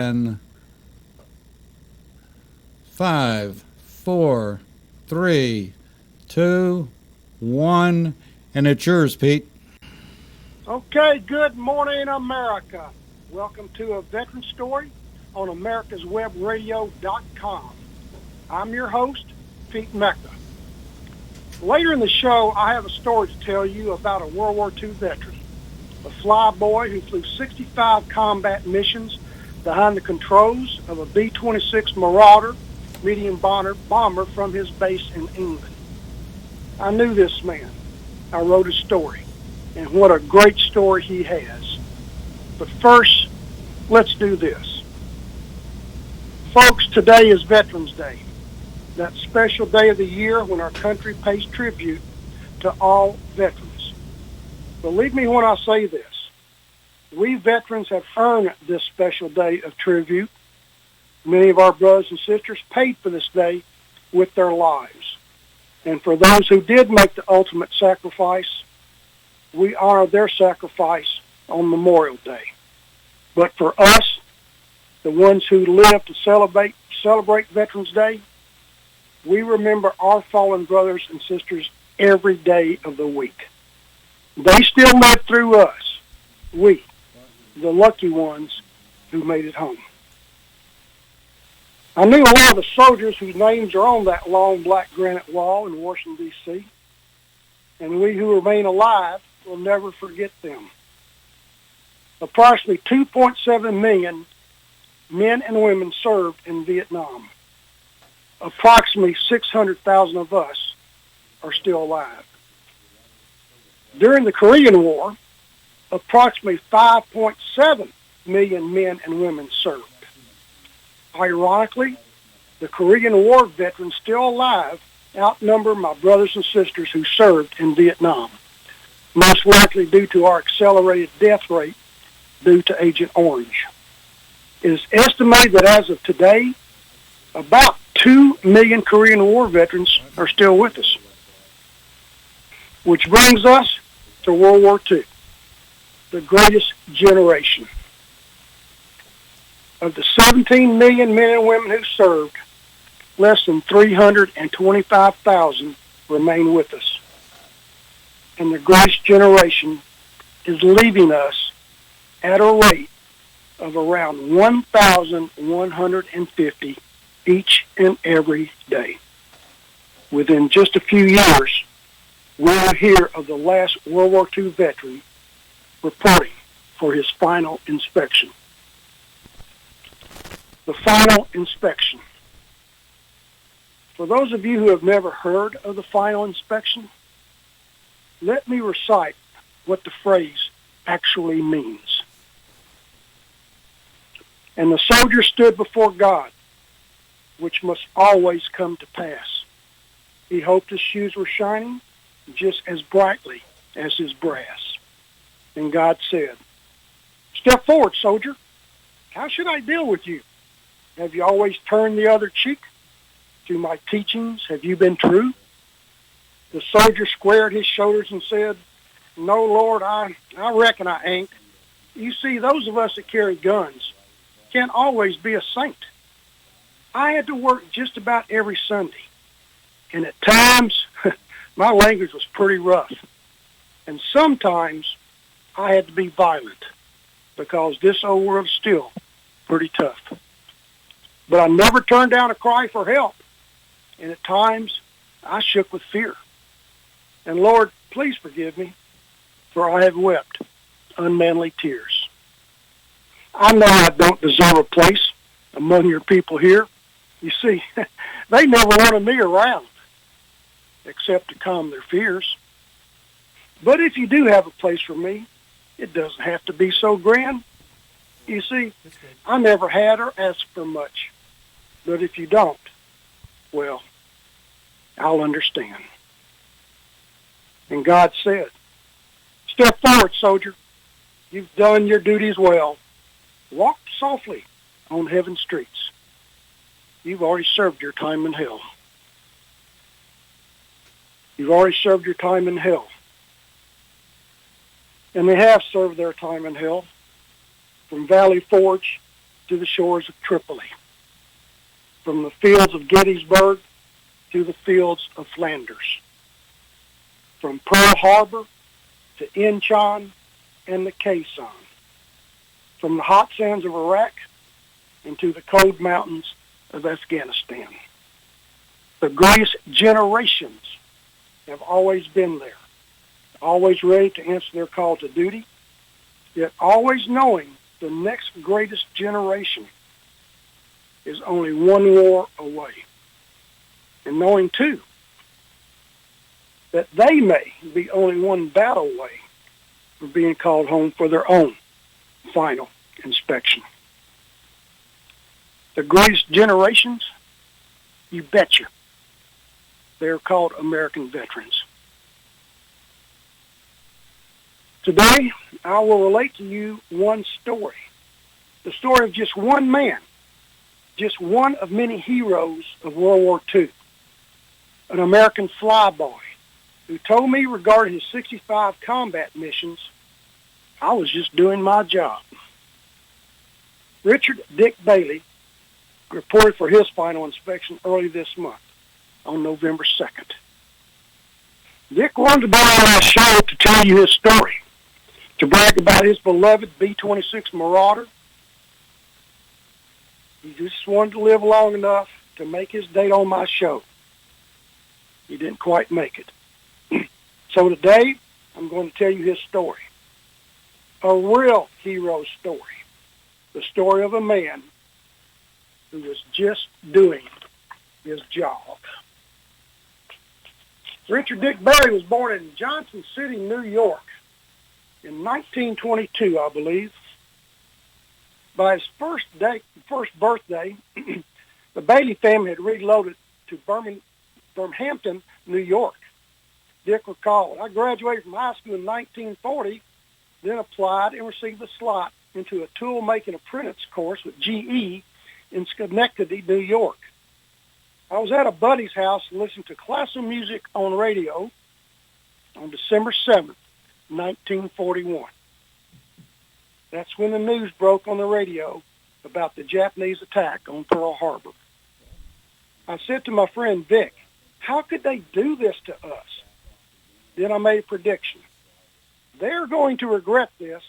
10, 5, 4, 3, 2, 1, and it's yours, Pete. Okay, good morning, America. Welcome to a veteran story on americaswebradio.com. I'm your host, Pete Mecca. Later in the show, I have a story to tell you about a World War II veteran, a fly boy who flew 65 combat missions behind the controls of a B-26 Marauder medium bomber from his base in England. I knew this man. I wrote his story, and what a great story he has. But first, let's do this. Folks, today is Veterans Day, that special day of the year when our country pays tribute to all veterans. Believe me when I say this. We veterans have earned this special day of tribute. Many of our brothers and sisters paid for this day with their lives. And for those who did make the ultimate sacrifice, we honor their sacrifice on Memorial Day. But for us, the ones who live to celebrate Veterans Day, we remember our fallen brothers and sisters every day of the week. They still live through us, we, the lucky ones who made it home. I knew a lot of the soldiers whose names are on that long black granite wall in Washington, D.C., and we who remain alive will never forget them. Approximately 2.7 million men and women served in Vietnam. Approximately 600,000 of us are still alive. During the Korean War, approximately 5.7 million men and women served. Ironically, the Korean War veterans still alive outnumber my brothers and sisters who served in Vietnam, most likely due to our accelerated death rate due to Agent Orange. It is estimated that as of today, about 2 million Korean War veterans are still with us. Which brings us to World War II, the greatest generation. Of the 17 million men and women who served, less than 325,000 remain with us. And the greatest generation is leaving us at a rate of around 1,150 each and every day. Within just a few years, we will hear of the last World War II veteran reporting for his final inspection. The final inspection. For those of you who have never heard of the final inspection, let me recite what the phrase actually means. And the soldier stood before God, which must always come to pass. He hoped his shoes were shining just as brightly as his brass. And God said, "Step forward, soldier. How should I deal with you? Have you always turned the other cheek? To my teachings, have you been true?" The soldier squared his shoulders and said, "No, Lord, I reckon I ain't. You see, those of us that carry guns can't always be a saint. I had to work just about every Sunday, and at times, my language was pretty rough. And sometimes, I had to be violent, because this old world's still pretty tough. But I never turned down a cry for help, and at times, I shook with fear. And Lord, please forgive me, for I have wept unmanly tears. I know I don't deserve a place among your people here. You see, they never wanted me around, except to calm their fears. But if you do have a place for me, it doesn't have to be so grand. You see, I never had or asked for much. But if you don't, well, I'll understand." And God said, "Step forward, soldier. You've done your duties well. Walk softly on heaven's streets. You've already served your time in hell. You've already served your time in hell." And they have served their time in hell, from Valley Forge to the shores of Tripoli, from the fields of Gettysburg to the fields of Flanders, from Pearl Harbor to Incheon and the Quezon, from the hot sands of Iraq into the cold mountains of Afghanistan. The greatest generations have always been there, always ready to answer their call to duty, yet always knowing the next greatest generation is only one war away. And knowing, too, that they may be only one battle away from being called home for their own final inspection. The greatest generations, you betcha, they're called American veterans. Today, I will relate to you one story, the story of just one man, just one of many heroes of World War II, an American flyboy who told me regarding his 65 combat missions, I was just doing my job. Richard Dick Bailey reported for his final inspection early this month on November 2nd. Dick wanted to be on our show to tell you his story, to brag about his beloved B-26 Marauder. He just wanted to live long enough to make his date on my show. He didn't quite make it. So today, I'm going to tell you his story. A real hero story. The story of a man who was just doing his job. Richard Dick Bailey was born in Johnson City, New York in 1922, I believe. By his first birthday, the Bailey family had relocated to Birmingham, New York. Dick recalled, I graduated from high school in 1940, then applied and received a slot into a tool-making apprentice course with GE in Schenectady, New York. I was at a buddy's house listening to classical music on radio on December 7th, 1941. That's when the news broke on the radio about the Japanese attack on Pearl Harbor. I said to my friend Vic, how could they do this to us? Then I made a prediction. They're going to regret this,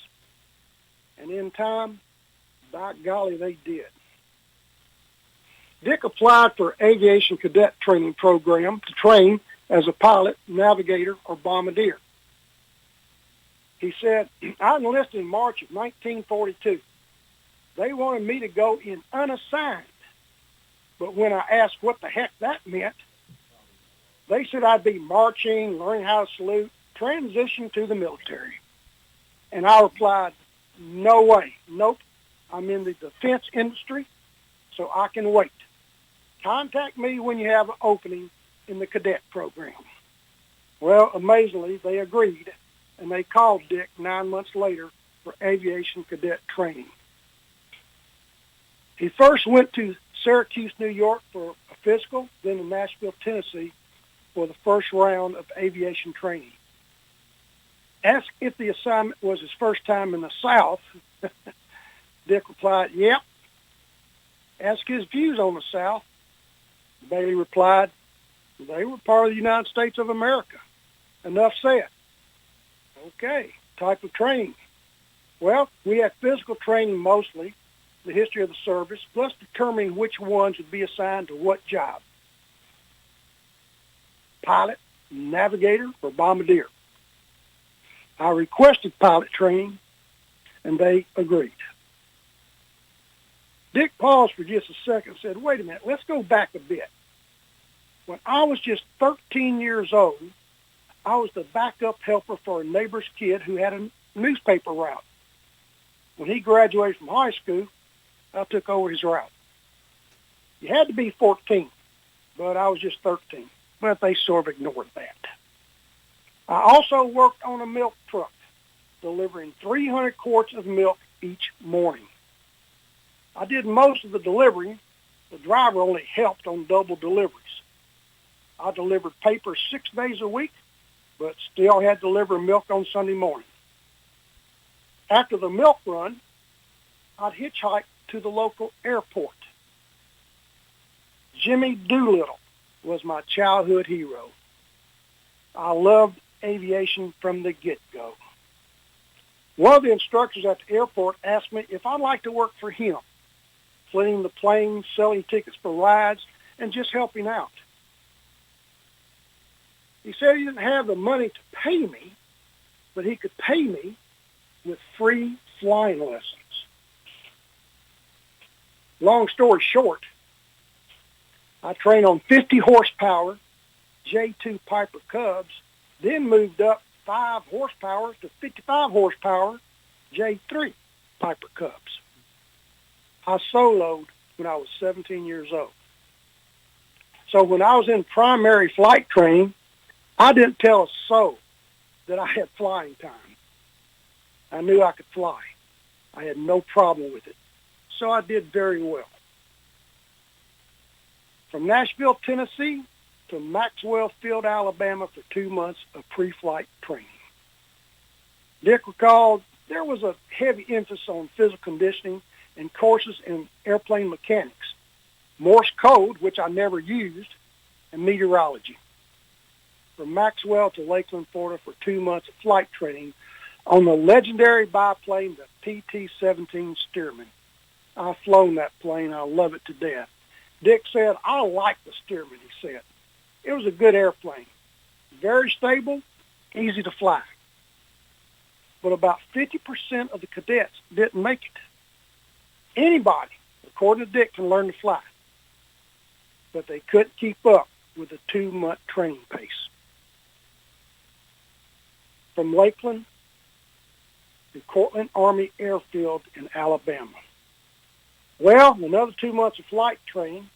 and in time, by golly, they did. Dick applied for aviation cadet training program to train as a pilot, navigator, or bombardier. He said, I enlisted in March of 1942. They wanted me to go in unassigned, but when I asked what the heck that meant, they said I'd be marching, learning how to salute, transition to the military. And I replied, no way, nope, I'm in the defense industry, so I can wait. Contact me when you have an opening in the cadet program. Well, amazingly, they agreed, and they called Dick 9 months later for aviation cadet training. He first went to Syracuse, New York for a physical, then to Nashville, Tennessee for the first round of aviation training. Asked if the assignment was his first time in the South, Dick replied, yep. Asked his views on the South. Bailey replied, they were part of the United States of America. Enough said. Okay, type of training. Well, we had physical training mostly, the history of the service, plus determining which ones would be assigned to what job. Pilot, navigator, or bombardier. I requested pilot training, and they agreed. Dick paused for just a second and said, wait a minute, let's go back a bit. When I was just 13 years old, I was the backup helper for a neighbor's kid who had a newspaper route. When he graduated from high school, I took over his route. You had to be 14, but I was just 13. But they sort of ignored that. I also worked on a milk truck, delivering 300 quarts of milk each morning. I did most of the delivering. The driver only helped on double deliveries. I delivered paper 6 days a week, but still had to deliver milk on Sunday morning. After the milk run, I'd hitchhike to the local airport. Jimmy Doolittle was my childhood hero. I loved aviation from the get-go. One of the instructors at the airport asked me if I'd like to work for him, fleeing the planes, selling tickets for rides, and just helping out. He said he didn't have the money to pay me, but he could pay me with free flying lessons. Long story short, I trained on 50 horsepower J2 Piper Cubs, then moved up 5 horsepower to 55 horsepower J3 Piper Cubs. I soloed when I was 17 years old. So when I was in primary flight training, I didn't tell a soul that I had flying time. I knew I could fly. I had no problem with it. So I did very well. From Nashville, Tennessee to Maxwell Field, Alabama for 2 months of pre-flight training. Dick recalled there was a heavy emphasis on physical conditioning and courses in airplane mechanics, Morse code, which I never used, and meteorology. From Maxwell to Lakeland, Florida for 2 months of flight training on the legendary biplane, the PT-17 Stearman. I've flown that plane. I love it to death. Dick said, I like the Stearman, he said. It was a good airplane. Very stable, easy to fly. But about 50% of the cadets didn't make it. Anybody, according to Dick, can learn to fly. But they couldn't keep up with the 2-month training pace. From Lakeland to Cortland Army Airfield in Alabama. Well, another 2 months of flight training,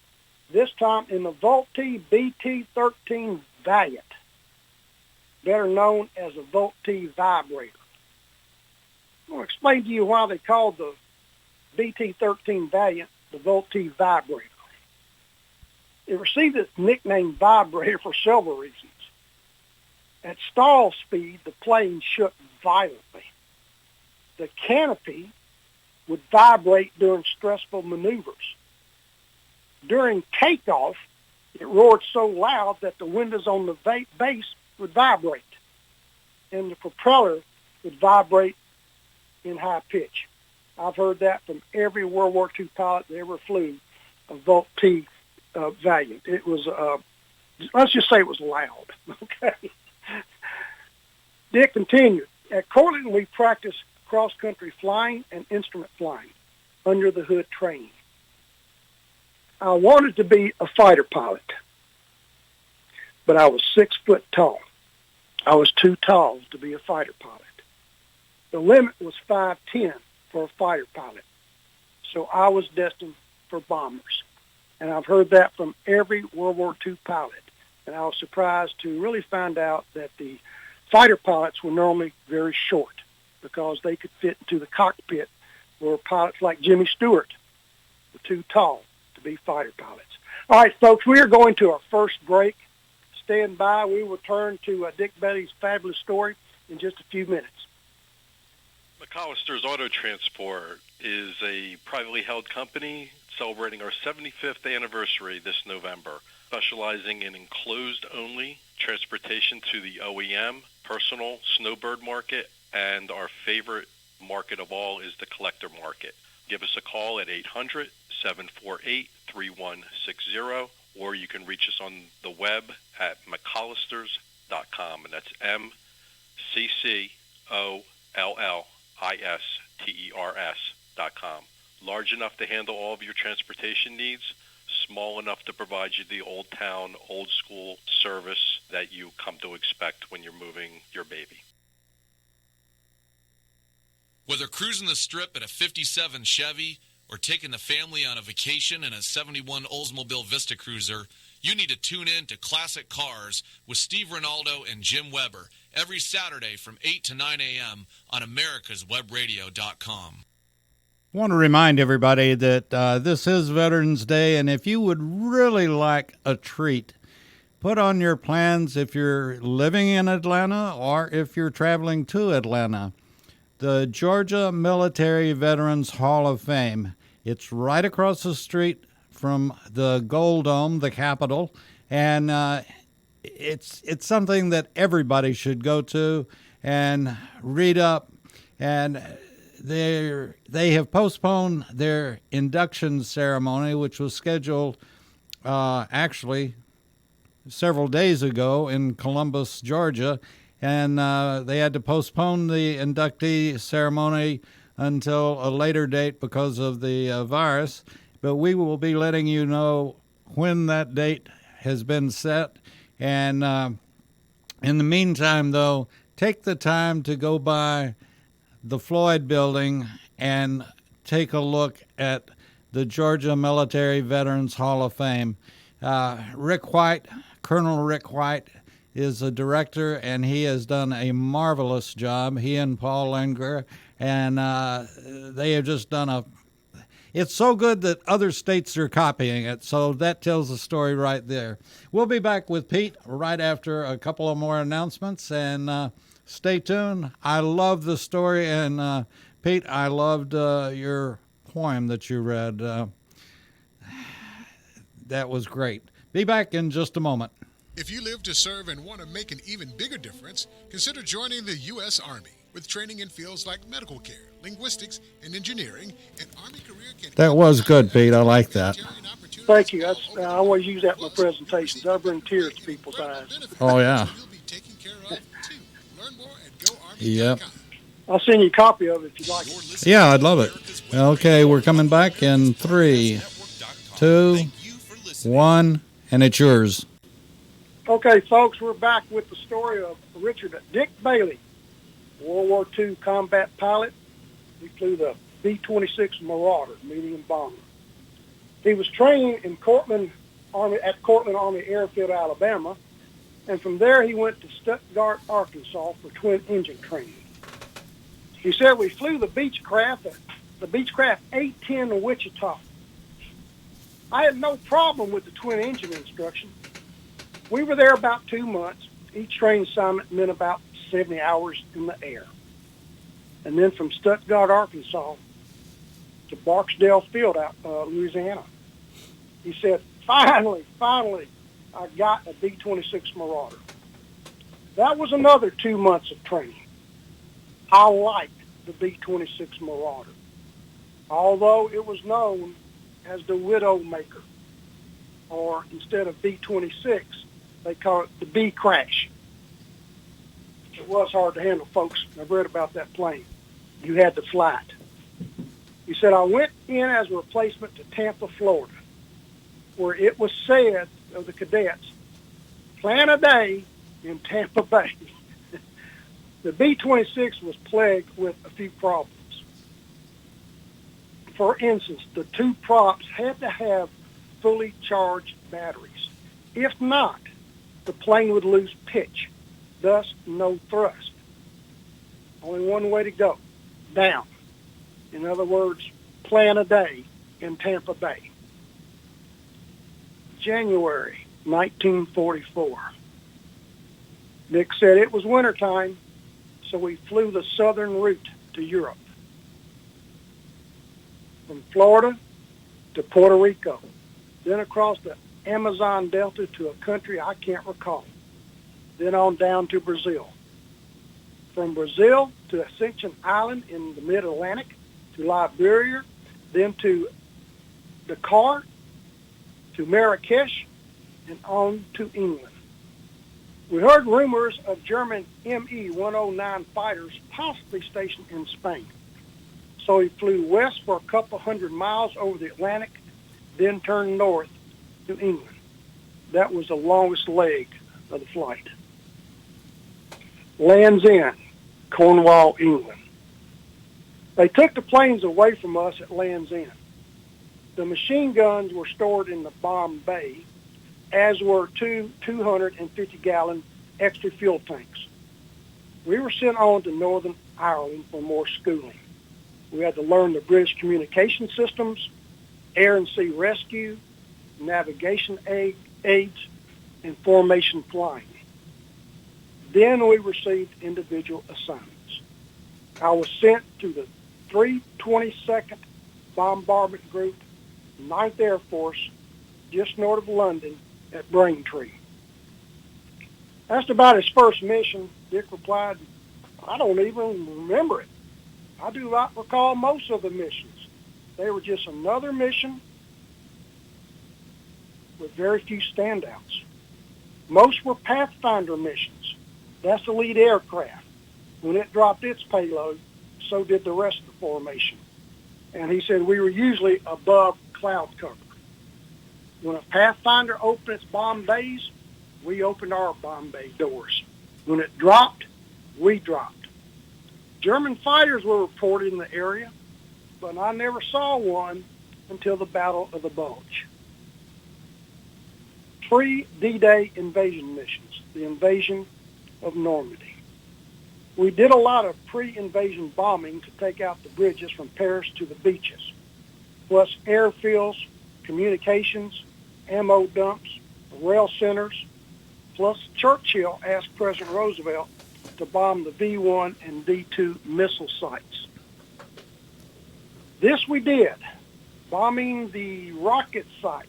this time in the Volt-T BT-13 Valiant, better known as a Volt-T vibrator. I'm going to explain to you why they called the BT-13 Valiant the Volt-T vibrator. It received its nickname vibrator for several reasons. At stall speed, the plane shook violently. The canopy would vibrate during stressful maneuvers. During takeoff, it roared so loud that the windows on the base would vibrate, and the propeller would vibrate in high pitch. I've heard that from every World War II pilot that ever flew a Volt-T Valiant. It was, let's just say it was loud, okay? Dick continued, at Cortland we practiced cross-country flying and instrument flying, under the hood training. I wanted to be a fighter pilot, but I was 6 foot tall. I was too tall to be a fighter pilot. The limit was 5'10" for a fighter pilot, so I was destined for bombers. And I've heard that from every World War II pilot, and I was surprised to really find out that the fighter pilots were normally very short, because they could fit into the cockpit, where pilots like Jimmy Stewart were too tall to be fighter pilots. All right, folks, we are going to our first break. Stand by. We will return to Dick Betty's fabulous story in just a few minutes. McAllister's Auto Transport is a privately held company celebrating our 75th anniversary this November, specializing in enclosed-only transportation to the OEM, personal snowbird market, and our favorite market of all is the collector market. Give us a call at 800-748-3160, or you can reach us on the web at mcallisters.com, and that's McCollisters.com. Large enough to handle all of your transportation needs, small enough to provide you the old town, old school service that you come to expect when you're moving your baby. Whether cruising the strip in a 57 Chevy or taking the family on a vacation in a 71 Oldsmobile Vista Cruiser, you need to tune in to Classic Cars with Steve Ronaldo and Jim Weber every Saturday from 8 to 9 a.m. on americaswebradio.com. I want to remind everybody that this is Veterans Day, and if you would really like a treat, put on your plans if you're living in Atlanta or if you're traveling to Atlanta. The Georgia Military Veterans Hall of Fame It's right across the street from the Gold Dome, the Capitol, and it's something that everybody should go to and read up. And they have postponed their induction ceremony, which was scheduled actually several days ago in Columbus, Georgia, and they had to postpone the inductee ceremony until a later date because of the virus. But we will be letting you know when that date has been set. And in the meantime, though, take the time to go by the Floyd Building and take a look at the Georgia Military Veterans Hall of Fame. Rick White, Colonel Rick White, is the director, and he has done a marvelous job. He and Paul Langer, and they have just done a. It's so good that other states are copying it, so that tells the story right there. We'll be back with Pete right after a couple of more announcements, and stay tuned. I love the story, and Pete, I loved your poem that you read. That was great. Be back in just a moment. If you live to serve and want to make an even bigger difference, consider joining the U.S. Army. With training in fields like medical care, linguistics, and engineering, an Army career can... That was good, Pete. I like that. Thank you. I always use that in my presentations. I bring tears to people's eyes. Oh, yeah. Yep. I'll send you a copy of it if you'd like it. Yeah, I'd love it. Okay, we're coming back in 3, 2, 1, and it's yours. Okay, folks, we're back with the story of Richard Dick Bailey, World War II combat pilot. He flew the B-26 Marauder, medium bomber. He was trained in Cortland Army Airfield, Alabama, and from there he went to Stuttgart, Arkansas for twin engine training. He said we flew the Beechcraft 810 to Wichita. I had no problem with the twin engine instruction. We were there about 2 months. Each training assignment meant about 70 hours in the air. And then from Stuttgart, Arkansas to Barksdale Field, Louisiana. He said, finally, I got a B-26 Marauder. That was another 2 months of training. I liked the B-26 Marauder, although it was known as the Widowmaker, or instead of B-26, they call it the B-Crash. It was hard to handle, folks. I've read about that plane. You had to fly it. He said, I went in as a replacement to Tampa, Florida, where it was said of the cadets, plan a day in Tampa Bay. The B-26 was plagued with a few problems. For instance, the two props had to have fully charged batteries. If not, the plane would lose pitch, thus no thrust. Only one way to go, down. In other words, plan a day in Tampa Bay. January 1944. Nick said it was wintertime, so we flew the southern route to Europe. From Florida to Puerto Rico, then across the Amazon Delta to a country I can't recall, then on down to Brazil. From Brazil to Ascension Island in the mid-Atlantic, to Liberia, then to Dakar, to Marrakesh, and on to England. We heard rumors of German Me-109 fighters possibly stationed in Spain. So he flew west for a couple hundred miles over the Atlantic, then turned north to England. That was the longest leg of the flight. Land's End, Cornwall, England. They took the planes away from us at Land's End. The machine guns were stored in the bomb bay, as were two 250-gallon extra fuel tanks. We were sent on to Northern Ireland for more schooling. We had to learn the British communication systems, air and sea rescue, navigation aids, and formation flying. Then we received individual assignments. I was sent to the 322nd Bombardment Group, 9th Air Force, just north of London at Braintree. Asked about his first mission, Dick replied, I don't even remember it. I do not recall most of the missions. They were just another mission with very few standouts. Most were Pathfinder missions. That's the lead aircraft. When it dropped its payload, so did the rest of the formation. And he said we were usually above cloud cover. When a Pathfinder opened its bomb bays, we opened our bomb bay doors. When it dropped, we dropped. German fighters were reported in the area, but I never saw one until the Battle of the Bulge. 3 D-Day invasion missions, the invasion of Normandy. We did a lot of pre-invasion bombing to take out the bridges from Paris to the beaches, plus airfields, communications, ammo dumps, rail centers, plus Churchill asked President Roosevelt to bomb the V-1 and V-2 missile sites. This we did, bombing the rocket sites,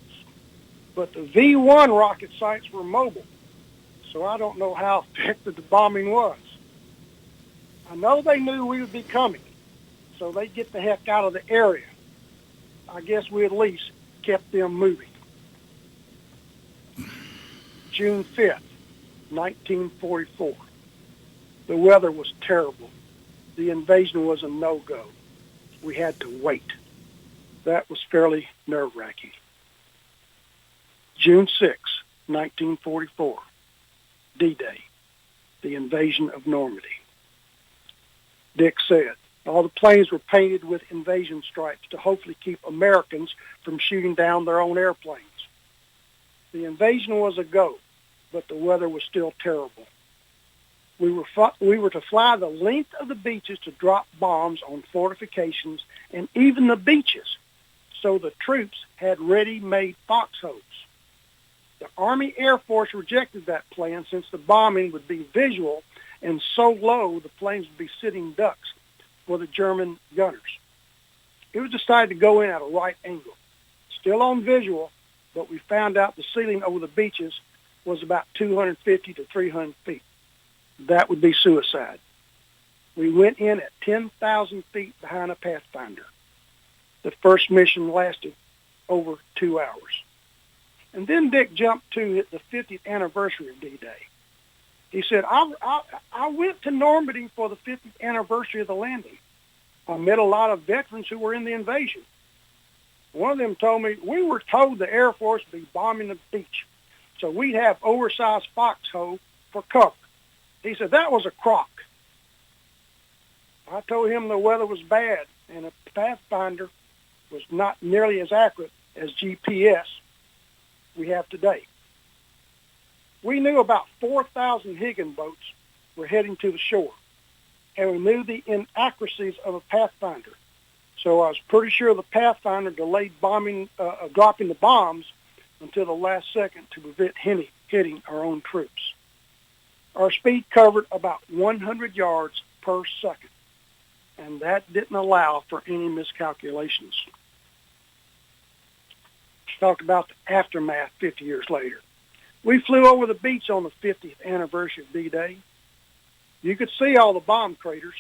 but the V-1 rocket sites were mobile, so I don't know how effective the bombing was. I know they knew we would be coming, so they'd get the heck out of the area. I guess we at least kept them moving. June 5th, 1944. The weather was terrible. The invasion was a no-go. We had to wait. That was fairly nerve-wracking. June 6, 1944, D-Day, the invasion of Normandy. Dick said, all the planes were painted with invasion stripes to hopefully keep Americans from shooting down their own airplanes. The invasion was a go, but the weather was still terrible. We were to fly the length of the beaches to drop bombs on fortifications and even the beaches, so the troops had ready-made foxholes. The Army Air Force rejected that plan since the bombing would be visual and so low the planes would be sitting ducks for the German gunners. It was decided to go in at a right angle, still on visual, but we found out the ceiling over the beaches was about 250 to 300 feet. That would be suicide. We went in at 10,000 feet behind a Pathfinder. The first mission lasted over 2 hours. And then Dick jumped to the 50th anniversary of D-Day. He said, I went to Normandy for the 50th anniversary of the landing. I met a lot of veterans who were in the invasion. One of them told me, we were told the Air Force would be bombing the beach, so we'd have oversized foxhole for cover. He said, that was a crock. I told him the weather was bad, and a Pathfinder was not nearly as accurate as GPS we have today. We knew about 4,000 Higgin boats were heading to the shore, and we knew the inaccuracies of a Pathfinder. So I was pretty sure the Pathfinder delayed dropping the bombs until the last second to prevent hitting our own troops. Our speed covered about 100 yards per second, and that didn't allow for any miscalculations. Talked about the aftermath 50 years later. We flew over the beach on the 50th anniversary of D-Day. You could see all the bomb craters,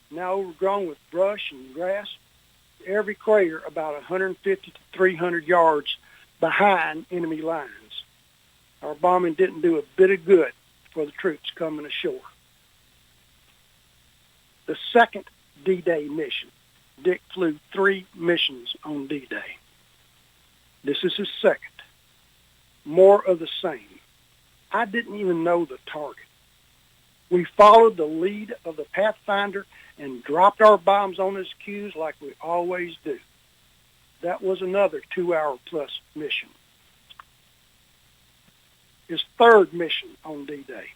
now overgrown with brush and grass, every crater about 150 to 300 yards behind enemy lines. Our bombing didn't do a bit of good for the troops coming ashore. The second D-Day mission. Dick flew 3 missions on D-Day. This is his second. More of the same. I didn't even know the target. We followed the lead of the Pathfinder and dropped our bombs on his cues like we always do. That was another 2-hour-plus mission. His third mission on D-Day.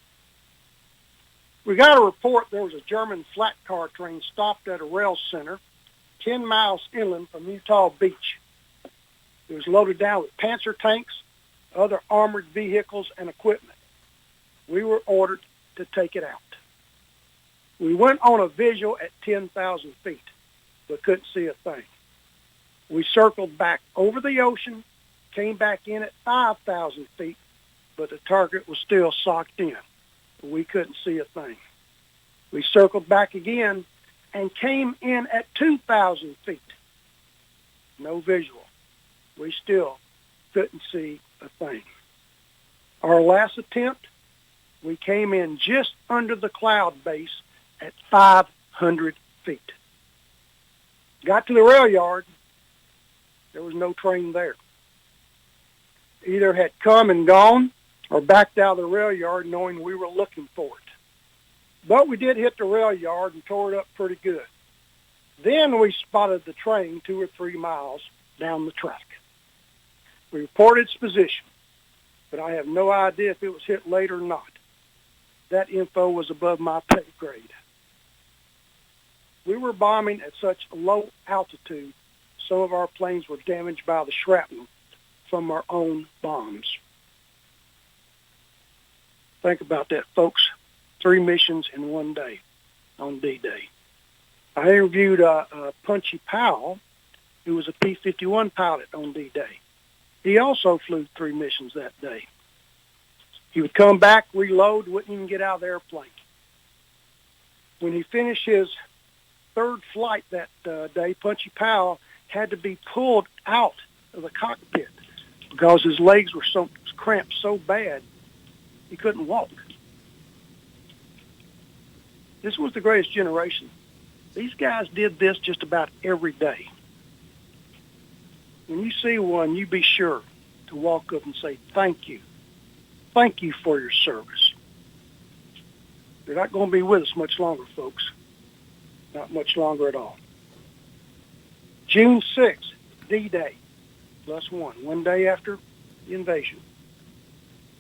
We got a report there was a German flat car train stopped at a rail center 10 miles inland from Utah Beach. It was loaded down with Panzer tanks, other armored vehicles, and equipment. We were ordered to take it out. We went on a visual at 10,000 feet, but couldn't see a thing. We circled back over the ocean, came back in at 5,000 feet, but the target was still socked in. We couldn't see a thing. We circled back again and came in at 2,000 feet. No visual. We still couldn't see a thing. Our last attempt, we came in just under the cloud base at 500 feet. Got to the rail yard. There was no train there. Either had come and gone or backed out of the rail yard knowing we were looking for it. But we did hit the rail yard and tore it up pretty good. Then we spotted the train 2 or 3 miles down the track. We reported its position, but I have no idea if it was hit late or not. That info was above my pay grade. We were bombing at such a low altitude, some of our planes were damaged by the shrapnel from our own bombs. Think about that, folks. 3 missions in one day on D-Day. I interviewed Punchy Powell, who was a P-51 pilot on D-Day. He also flew 3 missions that day. He would come back, reload, wouldn't even get out of the airplane. When he finished his 3rd flight that day, Punchy Powell had to be pulled out of the cockpit because his legs were so cramped so bad he couldn't walk. This was the greatest generation. These guys did this just about every day. When you see one, you be sure to walk up and say, thank you. Thank you for your service. They're not going to be with us much longer, folks. Not much longer at all. June 6th, D-Day, +1, one day after the invasion.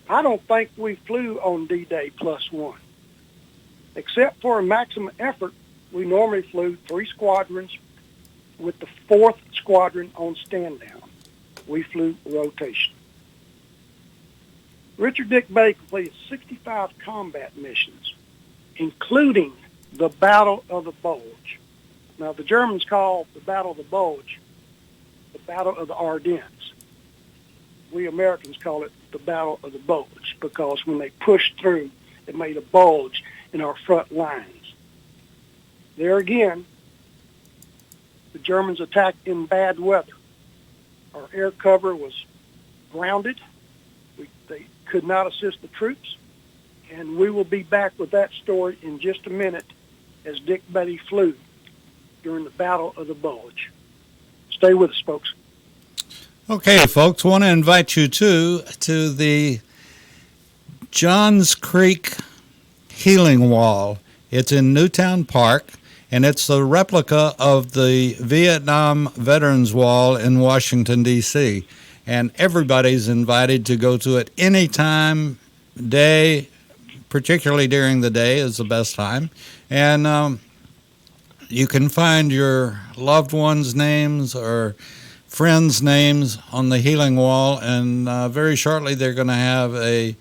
I don't think we flew on D-Day +1. Except for a maximum effort, we normally flew 3 squadrons with the 4th squadron on stand down. We flew rotation. Richard Dick Bay completed 65 combat missions, including the Battle of the Bulge. Now, the Germans called the Battle of the Bulge the Battle of the Ardennes. We Americans call it the Battle of the Bulge because when they pushed through, it made a bulge in our front lines. There again, the Germans attacked in bad weather. Our air cover was grounded. They could not assist the troops. And we will be back with that story in just a minute as Dick Betty flew during the Battle of the Bulge. Stay with us, folks. Okay, folks, want to invite you to the Johns Creek Healing Wall. It's in Newtown Park, and it's a replica of the Vietnam Veterans Wall in Washington, D.C., and everybody's invited to go to it anytime, day, particularly during the day is the best time. And you can find your loved ones' names or friends' names on the healing wall, and very shortly they're going to have a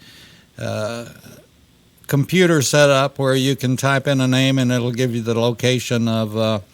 computer set up where you can type in a name and it'll give you the location of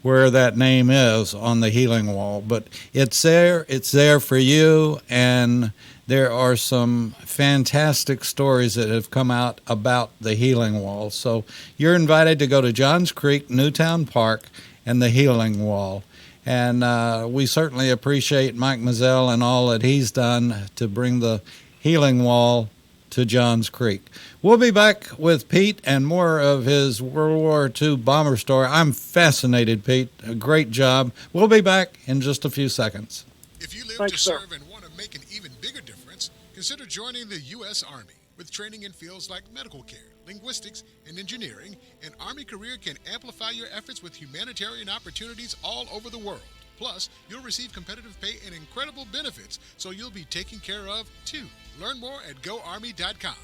where that name is on the healing wall. But it's there for you, and there are some fantastic stories that have come out about the healing wall. So you're invited to go to Johns Creek, Newtown Park, and the healing wall. And we certainly appreciate Mike Mazzell and all that he's done to bring the healing wall to Johns Creek. We'll be back with Pete and more of his World War II bomber story. I'm fascinated, Pete. A great job. We'll be back in just a few seconds. If you live to serve and want to make an even bigger difference, consider joining the U.S. Army. With training in fields like medical care, linguistics, and engineering, an Army career can amplify your efforts with humanitarian opportunities all over the world. Plus, you'll receive competitive pay and incredible benefits, so you'll be taken care of, too. Learn more at GoArmy.com.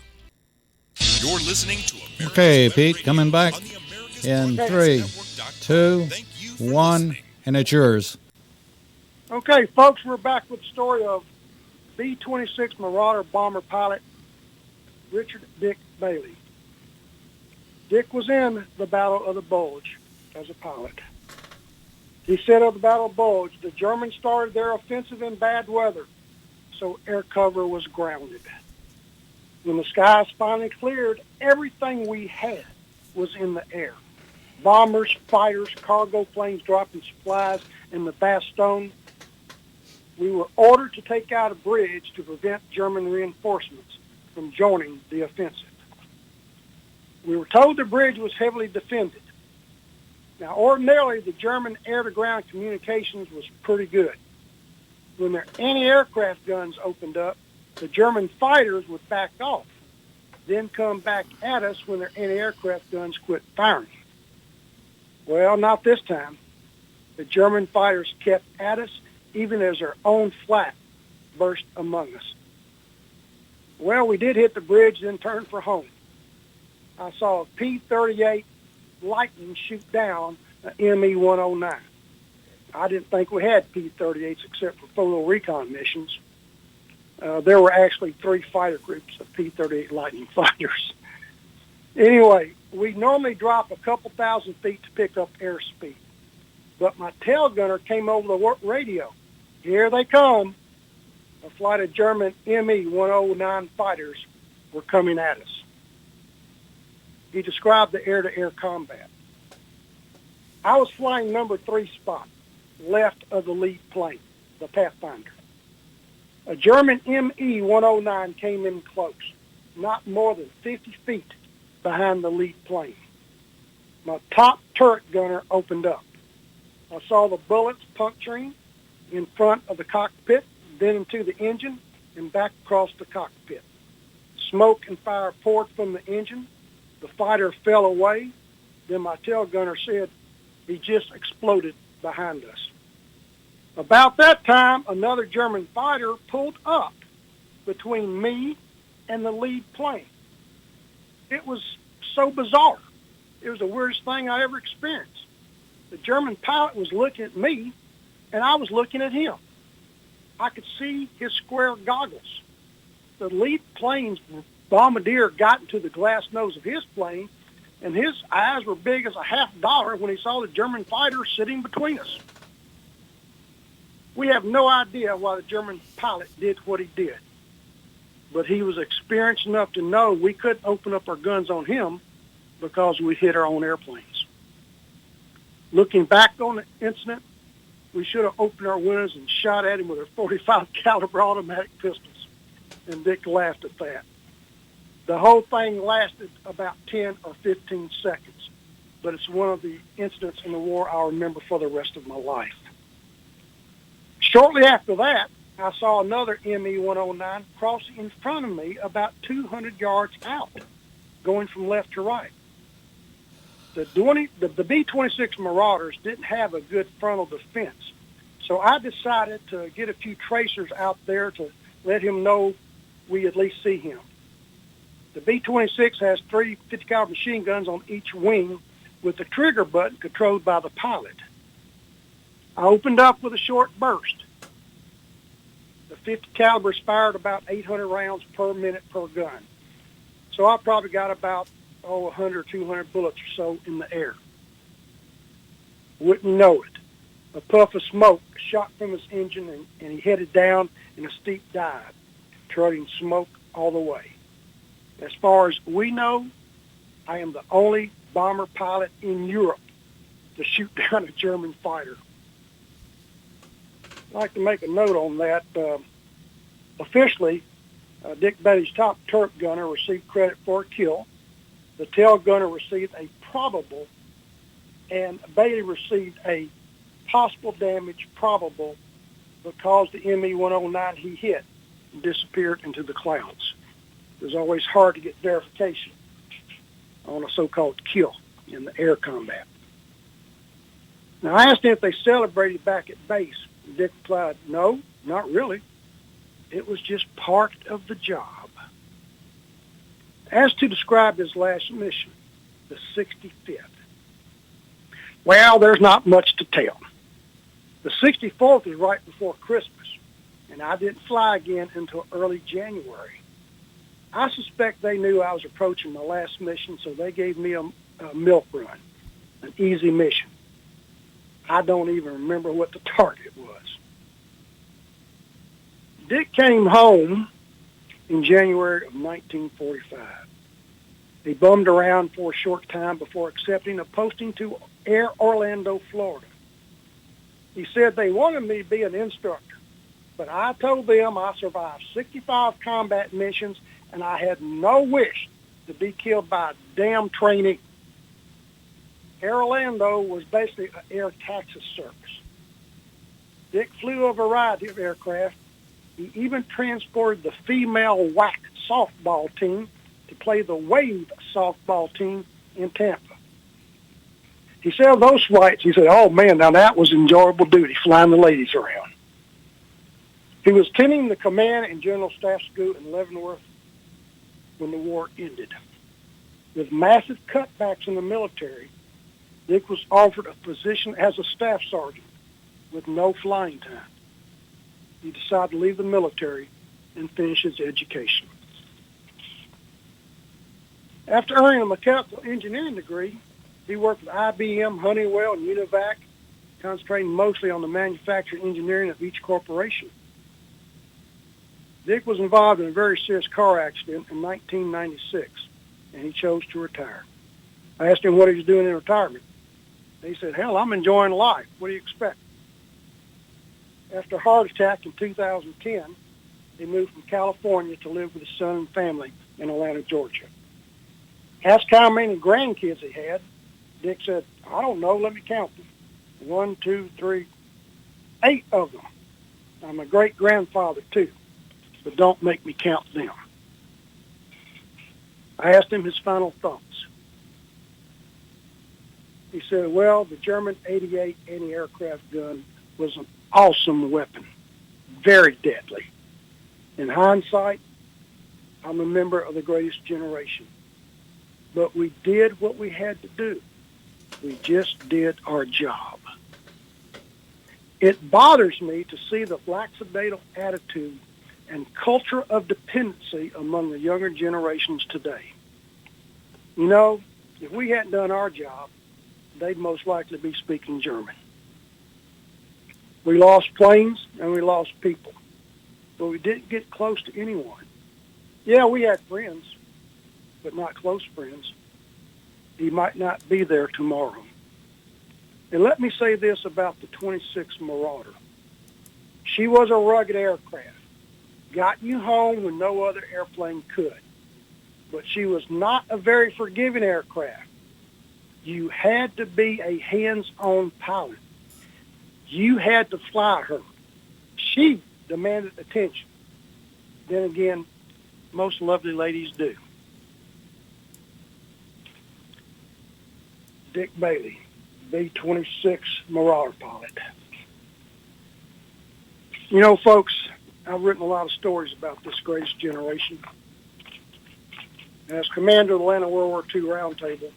You're listening to America's Okay, Web Pete, Radio coming back on the America's in Podcast 3, 2, Thank you for 1, listening. and it's yours. Okay, folks, we're back with the story of B-26 Marauder bomber pilot Richard Dick Bailey. Dick was in the Battle of the Bulge as a pilot. He said of the Battle of Bulge, the Germans started their offensive in bad weather, so air cover was grounded. When the skies finally cleared, everything we had was in the air. Bombers, fighters, cargo planes dropping supplies in the Bastogne. We were ordered to take out a bridge to prevent German reinforcements from joining the offensive. We were told the bridge was heavily defended. Now, ordinarily, the German air-to-ground communications was pretty good. When their anti-aircraft guns opened up, the German fighters would back off, then come back at us when their anti-aircraft guns quit firing. Well, not this time. The German fighters kept at us even as their own flak burst among us. Well, we did hit the bridge, then turned for home. I saw a P-38 Lightning shoot down an ME-109. I didn't think we had P-38s except for photo recon missions. There were actually 3 fighter groups of P-38 Lightning fighters. Anyway, we normally drop a couple thousand feet to pick up airspeed. But my tail gunner came over the radio. Here they come. A flight of German ME-109 fighters were coming at us. He described the air-to-air combat. I was flying number 3 spot, left of the lead plane, the Pathfinder. A German ME-109 came in close, not more than 50 feet behind the lead plane. My top turret gunner opened up. I saw the bullets puncturing in front of the cockpit, then into the engine, and back across the cockpit. Smoke and fire poured from the engine. The fighter fell away. Then my tail gunner said he just exploded behind us. About that time, another German fighter pulled up between me and the lead plane. It was so bizarre. It was the weirdest thing I ever experienced. The German pilot was looking at me, and I was looking at him. I could see his square goggles. The lead plane's bombardier got into the glass nose of his plane, and his eyes were big as a $50 when he saw the German fighter sitting between us. We have no idea why the German pilot did what he did, but he was experienced enough to know we couldn't open up our guns on him because we hit our own airplanes. Looking back on the incident, we should have opened our windows and shot at him with our .45 caliber automatic pistols, and Dick laughed at that. The whole thing lasted about 10 or 15 seconds, but it's one of the incidents in the war I'll remember for the rest of my life. Shortly after that, I saw another ME-109 crossing in front of me about 200 yards out, going from left to right. The B-26 Marauders didn't have a good frontal defense, so I decided to get a few tracers out there to let him know we at least see him. The B-26 has 3 50 caliber machine guns on each wing with the trigger button controlled by the pilot. I opened up with a short burst. The 50 calibers fired about 800 rounds per minute per gun. So I probably got about 100 or 200 bullets or so in the air. Wouldn't know it. A puff of smoke shot from his engine, and he headed down in a steep dive, trailing smoke all the way. As far as we know, I am the only bomber pilot in Europe to shoot down a German fighter. I'd like to make a note on that. Officially, Dick Bailey's top turret gunner received credit for a kill. The tail gunner received a probable, and Bailey received a possible damage probable because the ME-109 he hit disappeared into the clouds. It was always hard to get verification on a so-called kill in the air combat. Now, I asked him if they celebrated back at base. Dick replied, no, not really. It was just part of the job. As to describe his last mission, the 65th, well, there's not much to tell. The 64th was right before Christmas, and I didn't fly again until early January. I suspect they knew I was approaching my last mission, so they gave me a milk run, an easy mission. I don't even remember what the target was. Dick came home in January of 1945. He bummed around for a short time before accepting a posting to Air Orlando, Florida. He said they wanted me to be an instructor, but I told them I survived 65 combat missions and I had no wish to be killed by a damn trainee. Air Orlando was basically an air taxi service. Dick flew a variety of aircraft. He even transported the female WAC softball team to play the Wave softball team in Tampa. He said those flights, he said, oh man, now that was enjoyable duty, flying the ladies around. He was attending the Command and General Staff School in Leavenworth when the war ended. With massive cutbacks in the military, Dick was offered a position as a staff sergeant with no flying time. He decided to leave the military and finish his education. After earning a mechanical engineering degree, he worked with IBM, Honeywell, and Univac, concentrating mostly on the manufacturing engineering of each corporation. Dick was involved in a very serious car accident in 1996, and he chose to retire. I asked him what he was doing in retirement. He said, hell, I'm enjoying life. What do you expect? After a heart attack in 2010, he moved from California to live with his son and family in Atlanta, Georgia. Asked how many grandkids he had. Dick said, I don't know. Let me count them. 1, 2, 3, 8 of them. I'm a great-grandfather, too, but don't make me count them. I asked him his final thoughts. He said, well, the German 88 anti-aircraft gun was an awesome weapon, very deadly. In hindsight, I'm a member of the greatest generation. But we did what we had to do. We just did our job. It bothers me to see the lackadaisical attitude and culture of dependency among the younger generations today. You know, if we hadn't done our job, they'd most likely be speaking German. We lost planes and we lost people, but we didn't get close to anyone. Yeah, we had friends, but not close friends. He might not be there tomorrow. And let me say this about the 26 Marauder. She was a rugged aircraft, got you home when no other airplane could. But she was not a very forgiving aircraft. You had to be a hands-on pilot. You had to fly her. She demanded attention. Then again, most lovely ladies do. Dick Bailey, B-26 Marauder pilot. You know, folks, I've written a lot of stories about this greatest generation. As commander of the Atlanta World War II Roundtable,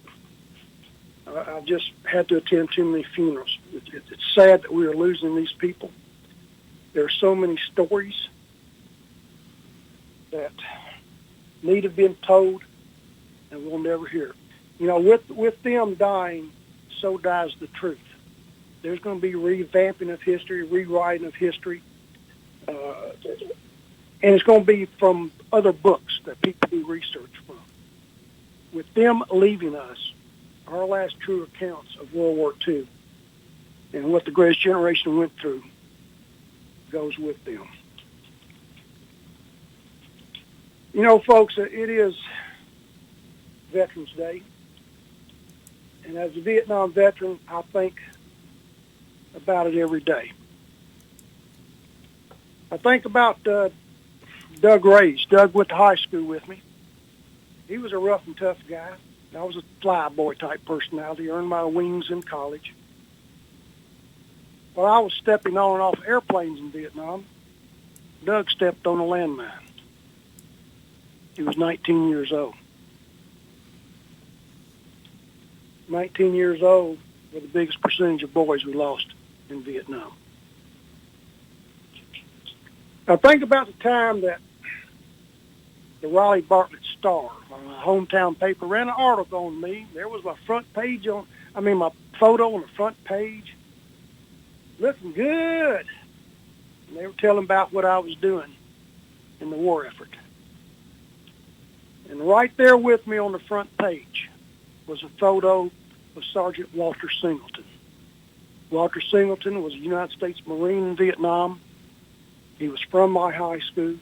I've just had to attend too many funerals. It's sad that we are losing these people. There are so many stories that need to have been told, and we'll never hear. You know, with them dying, so dies the truth. There's going to be revamping of history, rewriting of history, and it's going to be from other books that people do research from. With them leaving us, our last true accounts of World War II and what the greatest generation went through goes with them. You know, folks, it is Veterans Day. And as a Vietnam veteran, I think about it every day. I think about Doug Ray's. Doug went to high school with me. He was a rough and tough guy. I was a flyboy type personality, earned my wings in college. While I was stepping on and off airplanes in Vietnam, Doug stepped on a landmine. He was 19 years old. 19 years old were the biggest percentage of boys we lost in Vietnam. I think about the time that the Raleigh Bartlett Star, my hometown paper, ran an article on me. There was my photo on the front page. looking good. And they were telling about what I was doing in the war effort. And right there with me on the front page was a photo of Sergeant Walter Singleton. Walter Singleton was a United States Marine in Vietnam. He was from my high school.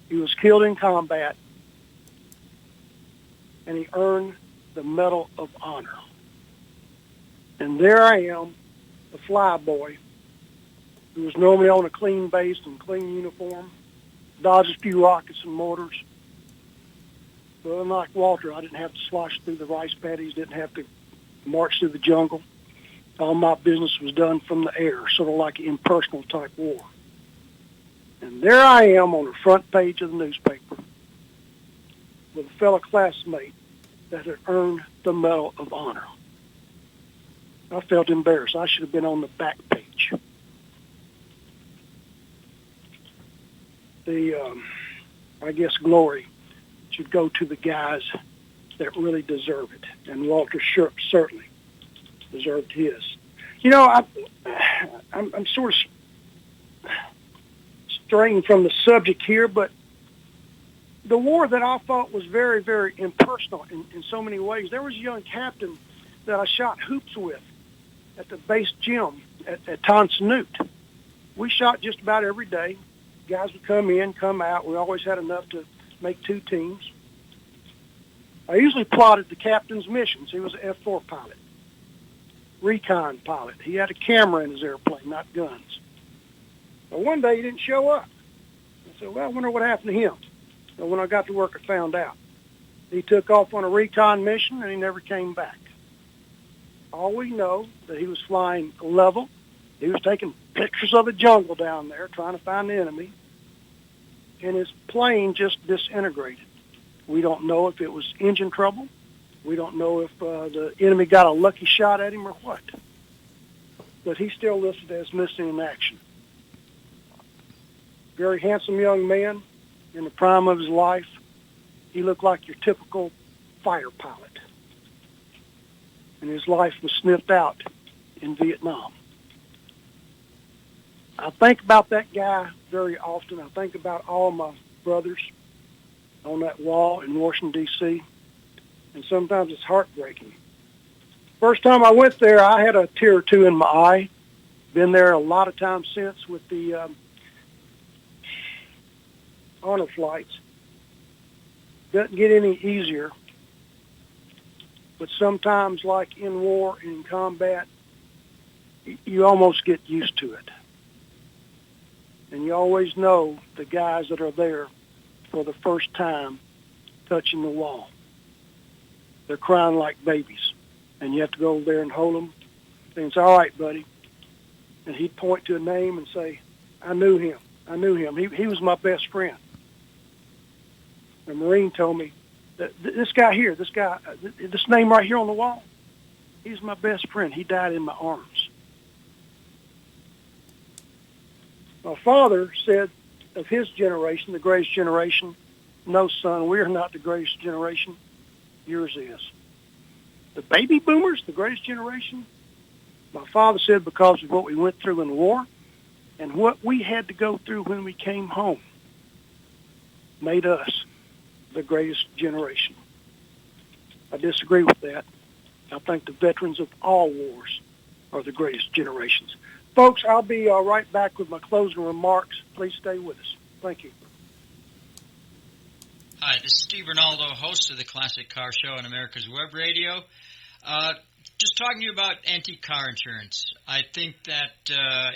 He was killed in combat, and he earned the Medal of Honor. And there I am, the fly boy, who was normally on a clean base and clean uniform, dodged a few rockets and mortars. But unlike Walter, I didn't have to slosh through the rice paddies, didn't have to march through the jungle. All my business was done from the air, sort of like an impersonal type war. And there I am on the front page of the newspaper with a fellow classmate that had earned the Medal of Honor. I felt embarrassed. I should have been on the back page. I guess glory should go to the guys that really deserve it. And Walter certainly deserved his. You know, I'm sort of straying from the subject here, but the war that I thought was very, very impersonal in so many ways. There was a young captain that I shot hoops with at the base gym at Tonsanute. We shot just about every day. Guys would come in, come out. We always had enough to make two teams. I usually plotted the captain's missions. He was an F-4 pilot, recon pilot. He had a camera in his airplane, not guns. But one day he didn't show up. I said, well, I wonder what happened to him. And when I got to work, I found out. He took off on a recon mission, and he never came back. All we know that he was flying level. He was taking pictures of the jungle down there, trying to find the enemy. And his plane just disintegrated. We don't know if it was engine trouble. We don't know if the enemy got a lucky shot at him or what. But he's still listed as missing in action. Very handsome young man in the prime of his life. He looked like your typical fighter pilot. And his life was sniffed out in Vietnam. I think about that guy very often. I think about all my brothers on that wall in Washington, D.C., and sometimes it's heartbreaking. First time I went there, I had a tear or two in my eye. Been there a lot of times since with the honor flights. Doesn't get any easier, but sometimes, like in war, in combat, you almost get used to it. And you always know the guys that are there for the first time touching the wall. They're crying like babies. And you have to go over there and hold them. And it's all right, buddy. And he'd point to a name and say, I knew him. I knew him. He was my best friend. The Marine told me that this guy here, this name right here on the wall, he's my best friend. He died in my arms. My father said of his generation, the greatest generation, no, son, we are not the greatest generation. Yours is. The baby boomers, the greatest generation? My father said because of what we went through in the war and what we had to go through when we came home made us the greatest generation. I disagree with that. I think the veterans of all wars are the greatest generations. Folks, I'll be right back with my closing remarks. Please stay with us. Thank you. Hi, this is Steve Rinaldo, host of the Classic Car Show on America's Web Radio. Just talking to you about antique car insurance. I think that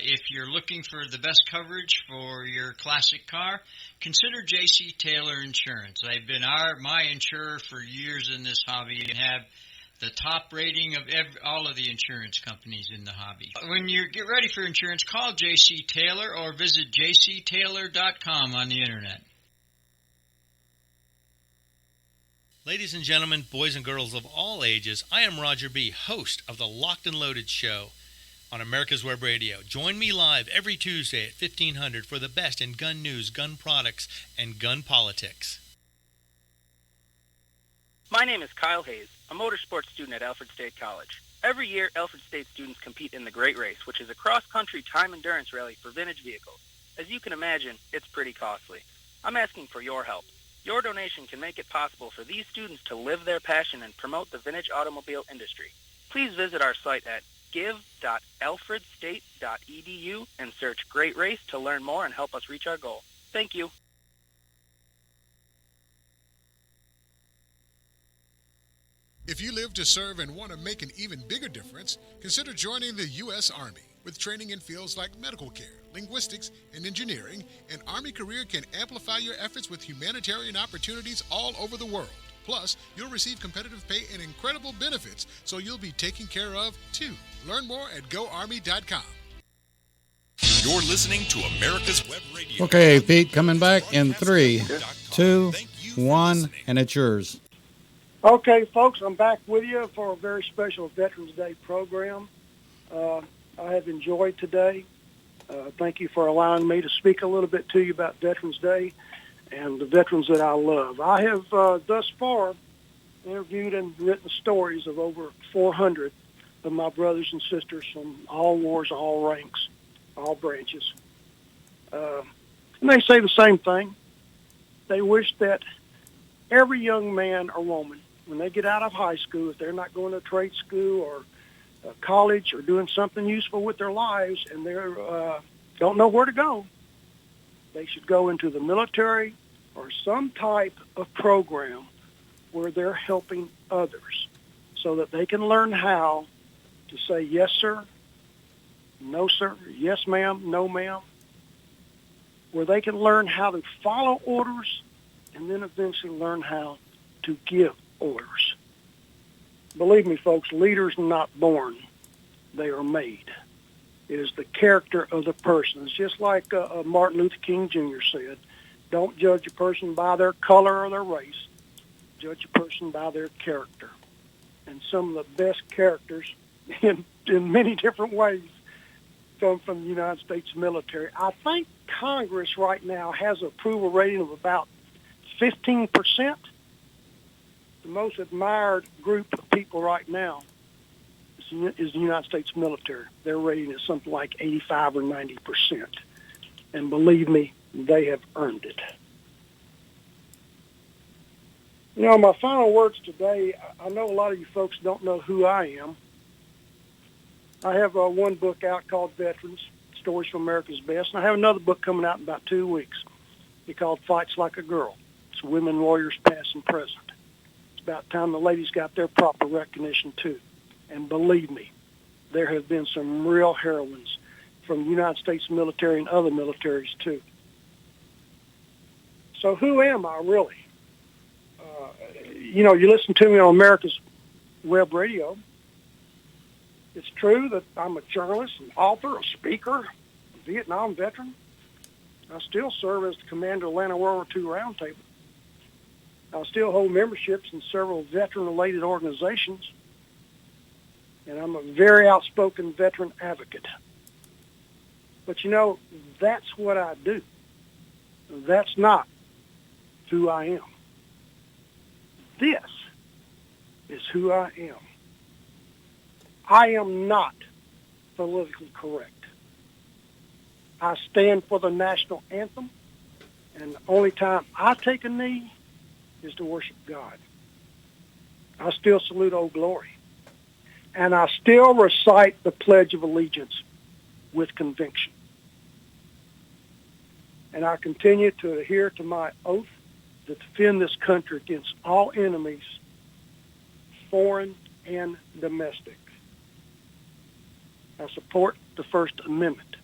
if you're looking for the best coverage for your classic car, consider J.C. Taylor Insurance. They've been my insurer for years in this hobby and have the top rating of all of the insurance companies in the hobby. When you get ready for insurance, call J.C. Taylor or visit jctaylor.com on the Internet. Ladies and gentlemen, boys and girls of all ages, I am Roger B., host of the Locked and Loaded Show on America's Web Radio. Join me live every Tuesday at 1500 for the best in gun news, gun products, and gun politics. My name is Kyle Hayes, a motorsports student at Alfred State College. Every year, Alfred State students compete in the Great Race, which is a cross-country time endurance rally for vintage vehicles. As you can imagine, it's pretty costly. I'm asking for your help. Your donation can make it possible for these students to live their passion and promote the vintage automobile industry. Please visit our site at give.alfredstate.edu and search Great Race to learn more and help us reach our goal. Thank you. If you live to serve and want to make an even bigger difference, consider joining the U.S. Army. With training in fields like medical care, linguistics, and engineering, an Army career can amplify your efforts with humanitarian opportunities all over the world. Plus, you'll receive competitive pay and incredible benefits, so you'll be taken care of, too. Learn more at GoArmy.com. You're listening to America's Web Radio. Okay, Pete, coming back in 3, 2, 1, and it's yours. Okay, folks, I'm back with you for a very special Veterans Day program. I have enjoyed today. Thank you for allowing me to speak a little bit to you about Veterans Day and the veterans that I love. I have thus far interviewed and written stories of over 400 of my brothers and sisters from all wars, all ranks, all branches. And they say the same thing. They wish that every young man or woman, when they get out of high school, if they're not going to trade school or college or doing something useful with their lives and they don't know where to go, they should go into the military or some type of program where they're helping others so that they can learn how to say yes, sir, no, sir, yes, ma'am, no, ma'am, where they can learn how to follow orders and then eventually learn how to give orders. Believe me, folks, leaders are not born. They are made. It is the character of the person. It's just like Martin Luther King Jr. said, don't judge a person by their color or their race. Judge a person by their character. And some of the best characters in many different ways come from the United States military. I think Congress right now has an approval rating of about 15%. The most admired group of people right now is the United States military. Their rating is something like 85 or 90%. And believe me, they have earned it. You know, my final words today, I know a lot of you folks don't know who I am. I have one book out called Veterans, Stories from America's Best, and I have another book coming out in about 2 weeks. It's called Fights Like a Girl. It's women warriors past and present. It's about time the ladies got their proper recognition, too. And believe me, there have been some real heroines from the United States military and other militaries, too. So who am I, really? You know, you listen to me on America's Web Radio. It's true that I'm a journalist, an author, a speaker, a Vietnam veteran. I still serve as the commander of Atlanta World War II Roundtable. I still hold memberships in several veteran-related organizations. And I'm a very outspoken veteran advocate. But, you know, that's what I do. That's not who I am. This is who I am. I am not politically correct. I stand for the national anthem, and the only time I take a knee is to worship God. I still salute Old Glory. And I still recite the Pledge of Allegiance with conviction. And I continue to adhere to my oath to defend this country against all enemies, foreign and domestic. I support the First Amendment,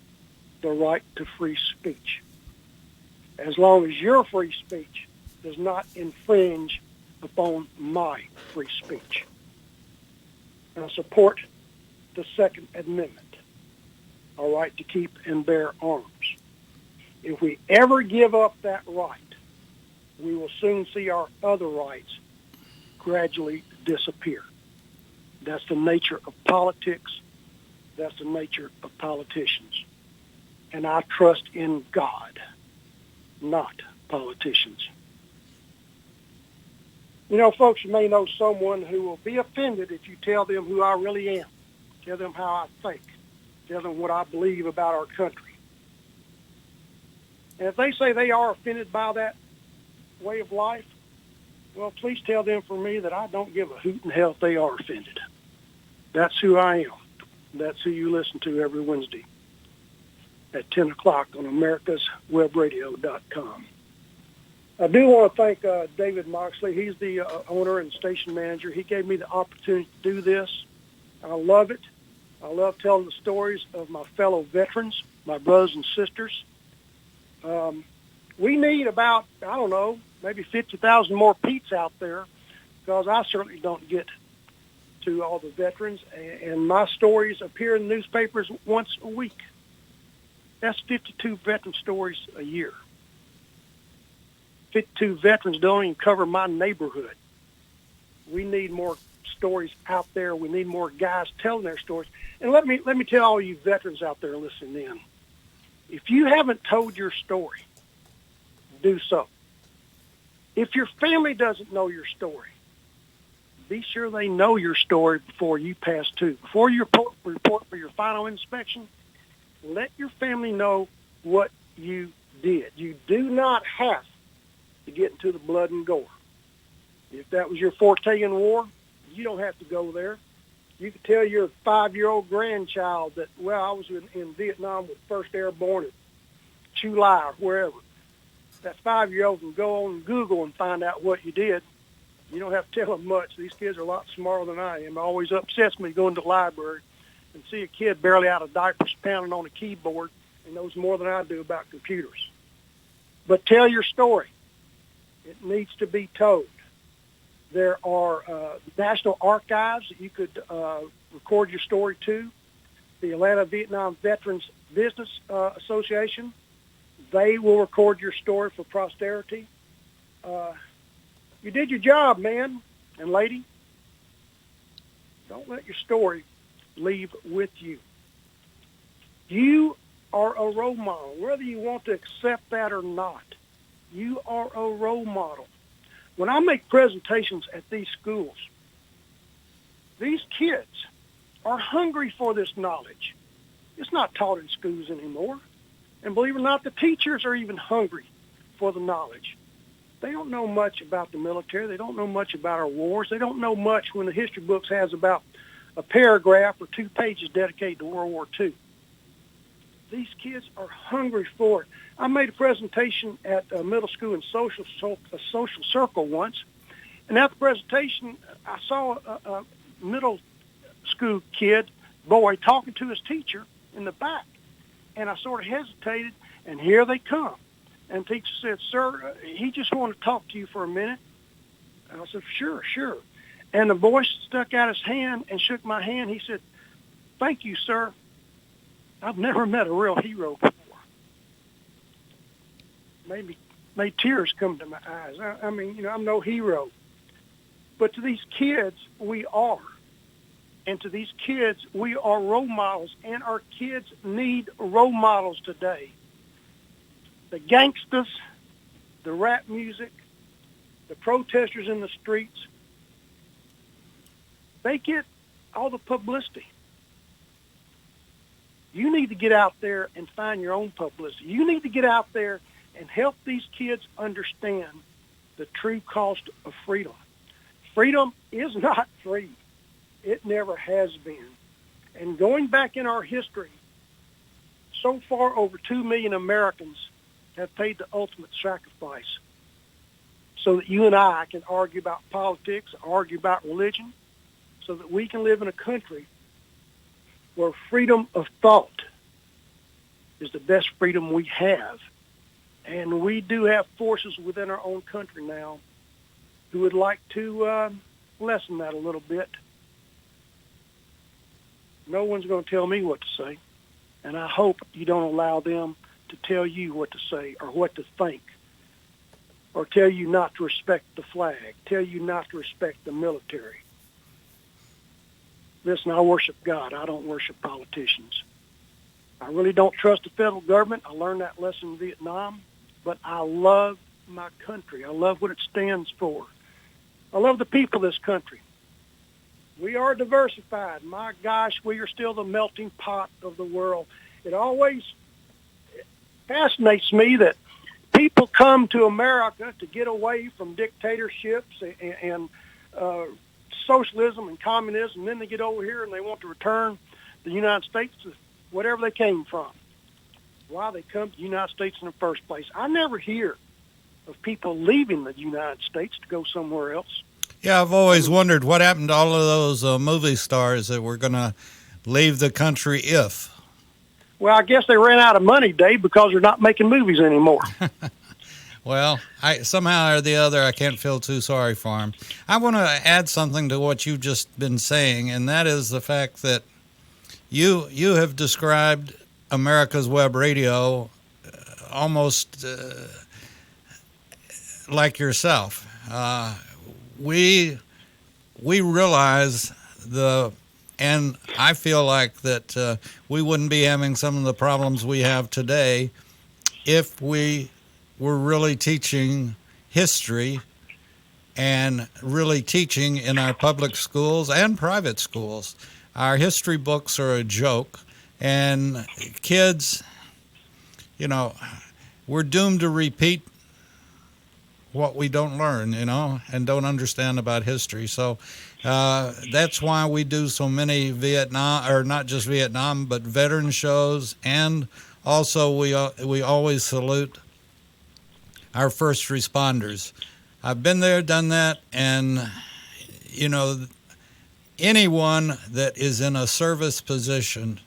the right to free speech. As long as your free speech does not infringe upon my free speech. I support the Second Amendment, a right to keep and bear arms. If we ever give up that right, we will soon see our other rights gradually disappear. That's the nature of politics. That's the nature of politicians. And I trust in God, not politicians. You know, folks, you may know someone who will be offended if you tell them who I really am, tell them how I think, tell them what I believe about our country. And if they say they are offended by that way of life, well, please tell them for me that I don't give a hoot in hell if they are offended. That's who I am. That's who you listen to every Wednesday at 10 o'clock on americaswebradio.com. I do want to thank David Moxley. He's the owner and station manager. He gave me the opportunity to do this. I love it. I love telling the stories of my fellow veterans, my brothers and sisters. We need about, I don't know, maybe 50,000 more Petes out there, because I certainly don't get to all the veterans, and my stories appear in the newspapers once a week. That's 52 veteran stories a year. 52 veterans don't even cover my neighborhood. We need more stories out there. We need more guys telling their stories. And let me tell all you veterans out there listening in, if you haven't told your story, do so. If your family doesn't know your story, be sure they know your story before you pass too. Before you report for your final inspection, let your family know what you did. You do not have to get into the blood and gore. If that was your forte in war, you don't have to go there. You could tell your 5-year-old grandchild that, well, I was in Vietnam with 1st Airborne at Chu Lai or wherever. That 5-year-old can go on Google and find out what you did. You don't have to tell them much. These kids are a lot smarter than I am. It always upsets me going to the library and see a kid barely out of diapers pounding on a keyboard and knows more than I do about computers. But tell your story. It needs to be told. There are national archives that you could record your story to. The Atlanta Vietnam Veterans Business Association, they will record your story for posterity. You did your job, man and lady. Don't let your story leave with you. You are a role model, whether you want to accept that or not. You are a role model. When I make presentations at these schools, these kids are hungry for this knowledge. It's not taught in schools anymore. And believe it or not, the teachers are even hungry for the knowledge. They don't know much about the military. They don't know much about our wars. They don't know much when the history books has about a paragraph or 2 pages dedicated to World War II. These kids are hungry for it. I made a presentation at a middle school and social circle once, and at the presentation, I saw a middle school boy, talking to his teacher in the back, and I sort of hesitated, and here they come. And the teacher said, "Sir, he just wanted to talk to you for a minute." And I said, Sure. And the boy stuck out his hand and shook my hand. He said, "Thank you, sir. I've never met a real hero before." Made tears come to my eyes. I mean, I'm no hero. But to these kids, we are. And to these kids, we are role models. And our kids need role models today. The gangsters, the rap music, the protesters in the streets, they get all the publicity. You need to get out there and find your own publicity. You need to get out there and help these kids understand the true cost of freedom. Freedom is not free. It never has been. And going back in our history, so far over 2 million Americans have paid the ultimate sacrifice so that you and I can argue about politics, argue about religion, so that we can live in a country where freedom of thought is the best freedom we have. And we do have forces within our own country now who would like to lessen that a little bit. No one's going to tell me what to say, and I hope you don't allow them to tell you what to say or what to think, or tell you not to respect the flag, tell you not to respect the military. Listen, I worship God. I don't worship politicians. I really don't trust the federal government. I learned that lesson in Vietnam. But I love my country. I love what it stands for. I love the people of this country. We are diversified. My gosh, we are still the melting pot of the world. It always fascinates me that people come to America to get away from dictatorships and socialism and communism, and then they get over here and they want to return the United States to whatever they came from. Why they come to the United States in the first place. I never hear of people leaving the United States to go somewhere else. Yeah, I've always wondered what happened to all of those movie stars that were going to leave the country if. Well, I guess they ran out of money, Dave, because they're not making movies anymore. Well, somehow or the other, I can't feel too sorry for him. I want to add something to what you've just been saying, and that is the fact that you have described America's Web Radio almost like yourself. We realize and I feel like that we wouldn't be having some of the problems we have today if we were really teaching history and really teaching in our public schools and private schools. Our history books are a joke, and kids, we're doomed to repeat what we don't learn, and don't understand about history. So that's why we do so many Vietnam, or not just Vietnam, but veteran shows. And also we always salute our first responders. I've been there, done that, and, anyone that is in a service position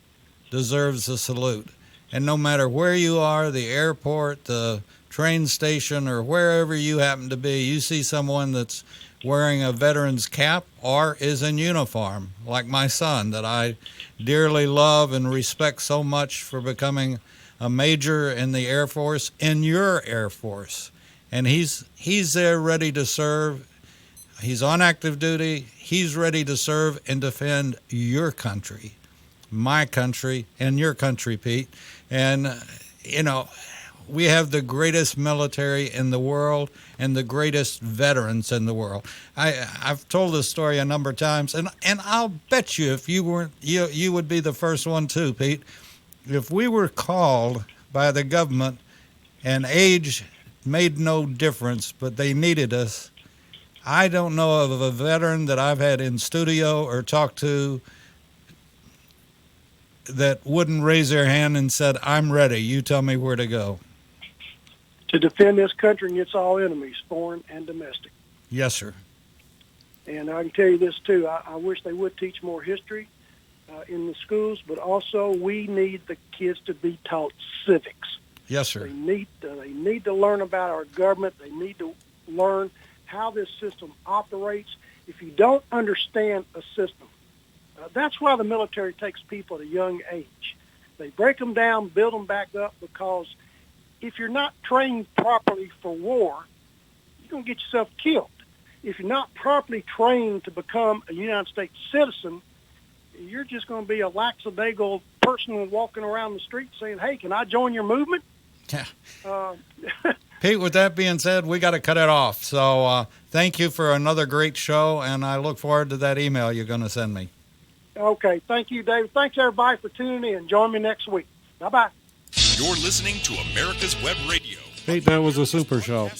deserves a salute. And no matter where you are, the airport, the train station, or wherever you happen to be, you see someone that's wearing a veteran's cap or is in uniform, like my son, that I dearly love and respect so much for becoming a major in the Air Force, in your Air Force. And he's there ready to serve. He's on active duty. He's ready to serve and defend your country, my country, and your country, Pete. And, we have the greatest military in the world and the greatest veterans in the world. I've told this story a number of times, and I'll bet you if you weren't, you would be the first one too, Pete. If we were called by the government and age made no difference, but they needed us, I don't know of a veteran that I've had in studio or talked to that wouldn't raise their hand and said, I'm ready. You tell me where to go. To defend this country against all enemies, foreign and domestic. Yes, sir. And I can tell you this, too. I wish they would teach more history in the schools, but also we need the kids to be taught civics. Yes, sir. They need to learn about our government. They need to learn how this system operates. If you don't understand a system, that's why the military takes people at a young age. They break them down, build them back up, because if you're not trained properly for war, you're going to get yourself killed. If you're not properly trained to become a United States citizen, you're just going to be a lackadaisical person walking around the street saying, hey, can I join your movement? Yeah. Pete, with that being said, we got to cut it off. So thank you for another great show, and I look forward to that email you're going to send me. Okay. Thank you, David. Thanks, everybody, for tuning in. Join me next week. Bye-bye. You're listening to America's Web Radio. Pete, that was a super show.